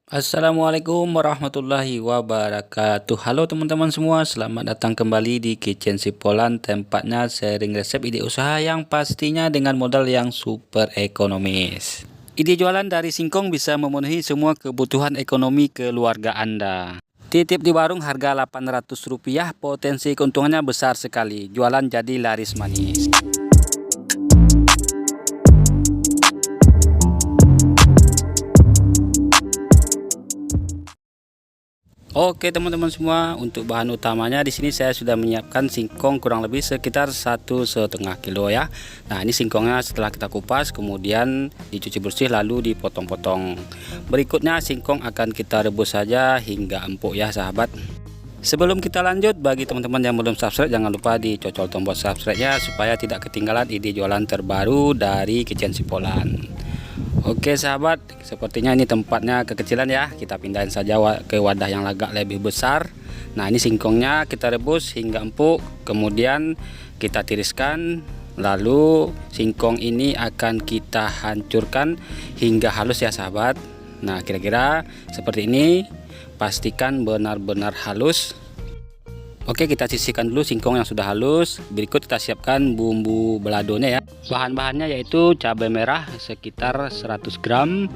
Assalamualaikum warahmatullahi wabarakatuh. Halo teman-teman semua, selamat datang kembali di Kitchen Sipolan, tempatnya sharing resep ide usaha yang pastinya dengan modal yang super ekonomis. Ide jualan dari singkong bisa memenuhi semua kebutuhan ekonomi keluarga Anda. Titip di warung harga Rp800, potensi keuntungannya besar sekali. Jualan jadi laris manis. Oke teman-teman semua, untuk bahan utamanya di sini saya sudah menyiapkan singkong kurang lebih sekitar 1,5 kilo ya. Nah, ini singkongnya setelah kita kupas kemudian dicuci bersih lalu dipotong-potong. Berikutnya singkong akan kita rebus saja hingga empuk ya sahabat. Sebelum kita lanjut, bagi teman-teman yang belum subscribe jangan lupa dicocol tombol subscribe ya supaya tidak ketinggalan ide jualan terbaru dari Kitchen Sipolan. Oke sahabat, sepertinya ini tempatnya kekecilan ya. Kita pindahin saja ke wadah yang agak lebih besar. Nah, ini singkongnya kita rebus hingga empuk, kemudian kita tiriskan. Lalu singkong ini akan kita hancurkan hingga halus ya sahabat. Nah, kira-kira seperti ini. Pastikan benar-benar halus. Oke, kita sisihkan dulu singkong yang sudah halus. Berikut kita siapkan bumbu baladonya ya. Bahan-bahannya yaitu cabai merah sekitar 100 gram,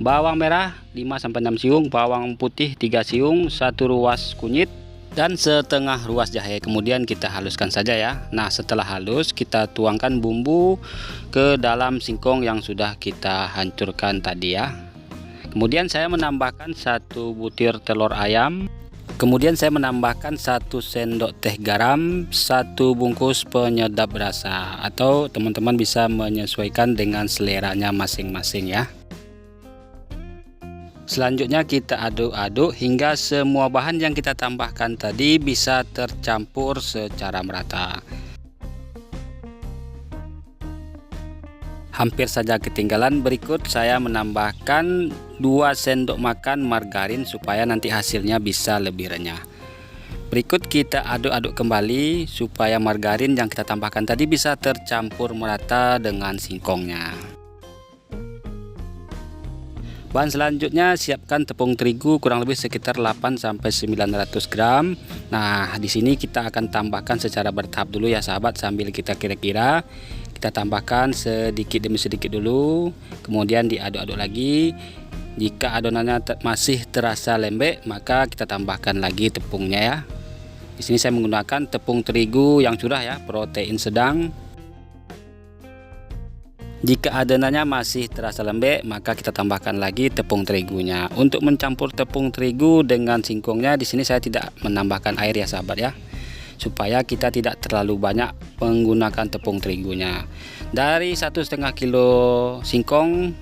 bawang merah 5-6 siung, bawang putih 3 siung, 1 ruas kunyit, dan setengah ruas jahe. Kemudian kita haluskan saja ya. Nah, setelah halus kita tuangkan bumbu ke dalam singkong yang sudah kita hancurkan tadi ya. Kemudian saya menambahkan 1 butir telur ayam. Kemudian saya menambahkan 1 sendok teh garam, 1 bungkus penyedap rasa, atau teman-teman bisa menyesuaikan dengan seleranya masing-masing ya. Selanjutnya kita aduk-aduk hingga semua bahan yang kita tambahkan tadi bisa tercampur secara merata. Hampir saja ketinggalan, berikut saya menambahkan 2 sendok makan margarin supaya nanti hasilnya bisa lebih renyah. Berikut kita aduk-aduk kembali supaya margarin yang kita tambahkan tadi bisa tercampur merata dengan singkongnya. Bahan selanjutnya siapkan tepung terigu kurang lebih sekitar 8-900 gram. Nah, di sini kita akan tambahkan secara bertahap dulu ya sahabat, sambil kita kira-kira. Kita tambahkan sedikit demi sedikit dulu, kemudian diaduk-aduk lagi. Jika adonannya masih terasa lembek, maka kita tambahkan lagi tepungnya ya. Di sini saya menggunakan tepung terigu yang curah ya, protein sedang. Jika adonannya masih terasa lembek, maka kita tambahkan lagi tepung terigunya. Untuk mencampur tepung terigu dengan singkongnya, di sini saya tidak menambahkan air ya sahabat ya, supaya kita tidak terlalu banyak menggunakan tepung terigunya. Dari 1,5 kilo singkong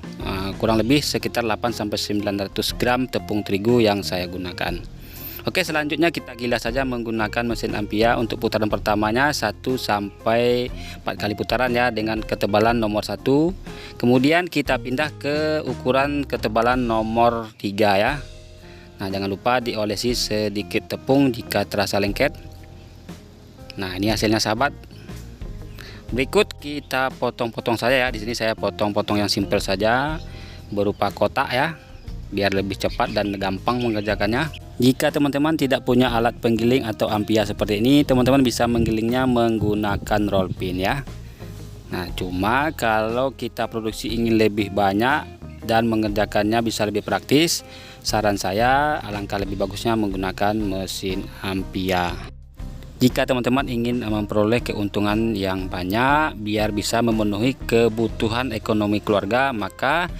kurang lebih sekitar 8-900 gram tepung terigu yang saya gunakan. Oke, selanjutnya kita gilas saja menggunakan mesin Ampia. Untuk putaran pertamanya 1-4 kali putaran ya, dengan ketebalan nomor 1. Kemudian kita pindah ke ukuran ketebalan nomor 3 ya. Nah, jangan lupa diolesi sedikit tepung jika terasa lengket. Nah, ini hasilnya sahabat. Berikut kita potong-potong saja ya. Di sini saya potong-potong yang simpel saja berupa kotak ya, biar lebih cepat dan gampang mengerjakannya. Jika teman-teman tidak punya alat penggiling atau Ampia seperti ini, teman-teman bisa menggilingnya menggunakan roll pin ya. Nah, cuma kalau kita produksi ingin lebih banyak dan mengerjakannya bisa lebih praktis, saran saya alangkah lebih bagusnya menggunakan mesin Ampia. Jika teman-teman ingin memperoleh keuntungan yang banyak biar bisa memenuhi kebutuhan ekonomi keluarga, maka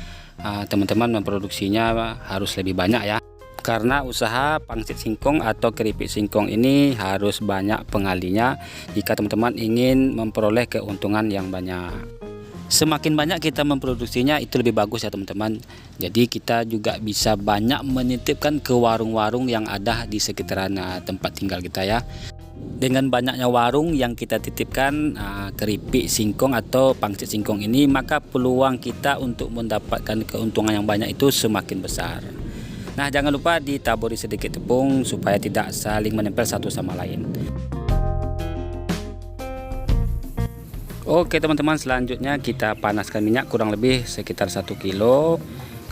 teman-teman memproduksinya harus lebih banyak ya. Karena usaha pangsit singkong atau keripik singkong ini harus banyak pengalinya jika teman-teman ingin memperoleh keuntungan yang banyak. Semakin banyak kita memproduksinya itu lebih bagus ya teman-teman. Jadi kita juga bisa banyak menitipkan ke warung-warung yang ada di sekitaran tempat tinggal kita ya. Dengan banyaknya warung yang kita titipkan keripik singkong atau pangsit singkong ini, maka peluang kita untuk mendapatkan keuntungan yang banyak itu semakin besar. Nah, jangan lupa ditaburi sedikit tepung supaya tidak saling menempel satu sama lain. Oke teman-teman, selanjutnya kita panaskan minyak kurang lebih sekitar 1 kilo.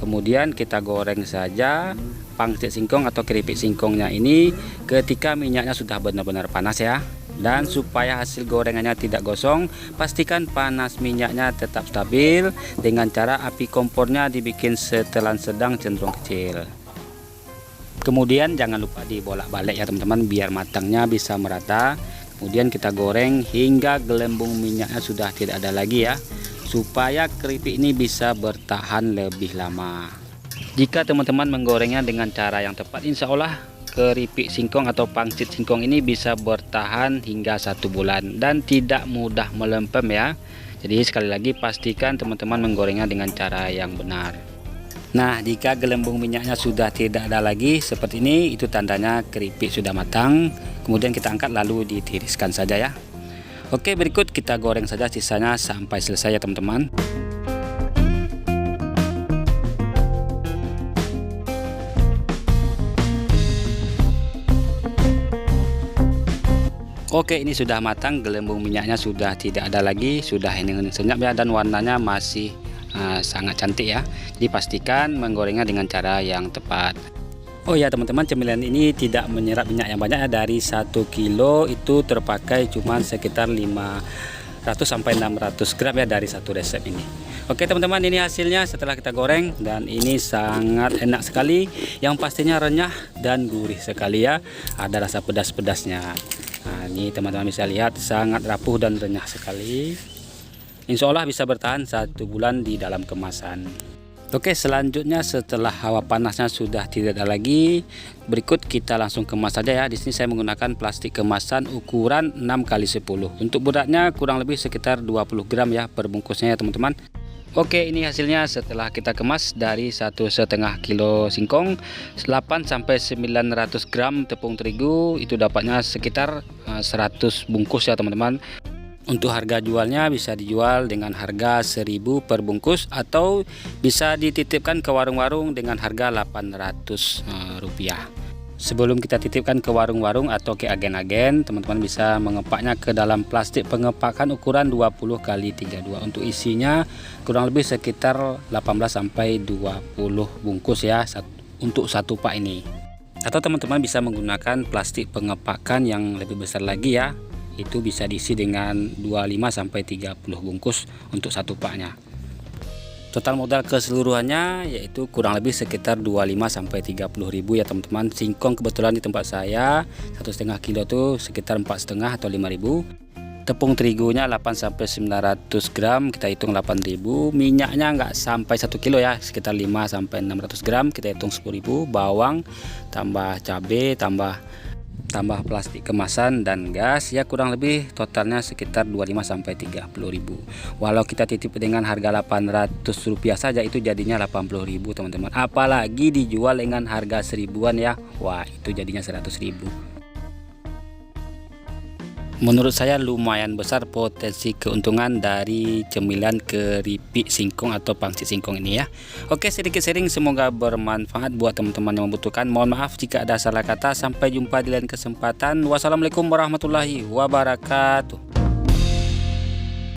Kemudian kita goreng saja pangsit singkong atau keripik singkongnya ini ketika minyaknya sudah benar-benar panas ya. Dan supaya hasil gorengannya tidak gosong, pastikan panas minyaknya tetap stabil dengan cara api kompornya dibikin setelan sedang cenderung kecil. Kemudian jangan lupa dibolak-balik ya teman-teman, biar matangnya bisa merata. Kemudian kita goreng hingga gelembung minyaknya sudah tidak ada lagi ya, supaya keripik ini bisa bertahan lebih lama. Jika teman-teman menggorengnya dengan cara yang tepat, insya Allah keripik singkong atau pangsit singkong ini bisa bertahan hingga 1 bulan dan tidak mudah melempem ya. Jadi sekali lagi pastikan teman-teman menggorengnya dengan cara yang benar. Nah, jika gelembung minyaknya sudah tidak ada lagi seperti ini, itu tandanya keripik sudah matang. Kemudian kita angkat lalu ditiriskan saja ya. Oke, berikut kita goreng saja sisanya sampai selesai ya teman-teman. Oke, ini sudah matang, gelembung minyaknya sudah tidak ada lagi, sudah hening senyap ya, dan warnanya masih sangat cantik ya. Jadi pastikan menggorengnya dengan cara yang tepat. Oh ya teman-teman, cemilan ini tidak menyerap minyak yang banyak ya. Dari 1 kilo itu terpakai cuma sekitar 500 sampai 600 gram ya dari satu resep ini. Oke teman-teman, ini hasilnya setelah kita goreng dan ini sangat enak sekali. Yang pastinya renyah dan gurih sekali ya. Ada rasa pedas-pedasnya. Nah, ini teman-teman bisa lihat sangat rapuh dan renyah sekali. Insya Allah bisa bertahan 1 bulan di dalam kemasan. Oke, selanjutnya setelah hawa panasnya sudah tidak ada lagi, berikut kita langsung kemas saja ya. Di sini saya menggunakan plastik kemasan ukuran 6x10. Untuk beratnya kurang lebih sekitar 20 gram ya per bungkusnya ya teman-teman. Oke, ini hasilnya setelah kita kemas. Dari 1,5 kilo singkong, 8 sampai 900 gram tepung terigu, itu dapatnya sekitar 100 bungkus ya teman-teman. Untuk harga jualnya bisa dijual dengan harga 1.000 per bungkus atau bisa dititipkan ke warung-warung dengan harga Rp800. Sebelum kita titipkan ke warung-warung atau ke agen-agen, teman-teman bisa mengepaknya ke dalam plastik pengepakan ukuran 20x32. Untuk isinya kurang lebih sekitar 18 sampai 20 bungkus ya untuk satu pak ini. Atau teman-teman bisa menggunakan plastik pengepakan yang lebih besar lagi ya. Itu bisa diisi dengan 25 sampai 30 bungkus untuk satu paknya. Total modal keseluruhannya yaitu kurang lebih sekitar 25 sampai 30 ribu ya teman-teman. Singkong kebetulan di tempat saya 1,5 kilo tuh sekitar 4,5 atau 5.000. Tepung terigunya 8 sampai 900 gram, kita hitung 8.000. Minyaknya nggak sampai 1 kilo ya, sekitar 5 sampai 600 gram, kita hitung 10.000. Bawang tambah cabai tambah plastik kemasan dan gas ya, kurang lebih totalnya sekitar 25 sampai 30.000. Walau kita titip dengan harga Rp800 saja itu jadinya 80.000 teman-teman. Apalagi dijual dengan harga 1.000-an ya. Wah, itu jadinya 100.000. Menurut saya lumayan besar potensi keuntungan dari cemilan keripik singkong atau pangsit singkong ini ya. Oke, sedikit sharing, semoga bermanfaat buat teman-teman yang membutuhkan. Mohon maaf jika ada salah kata. Sampai jumpa di lain kesempatan. Wassalamualaikum warahmatullahi wabarakatuh.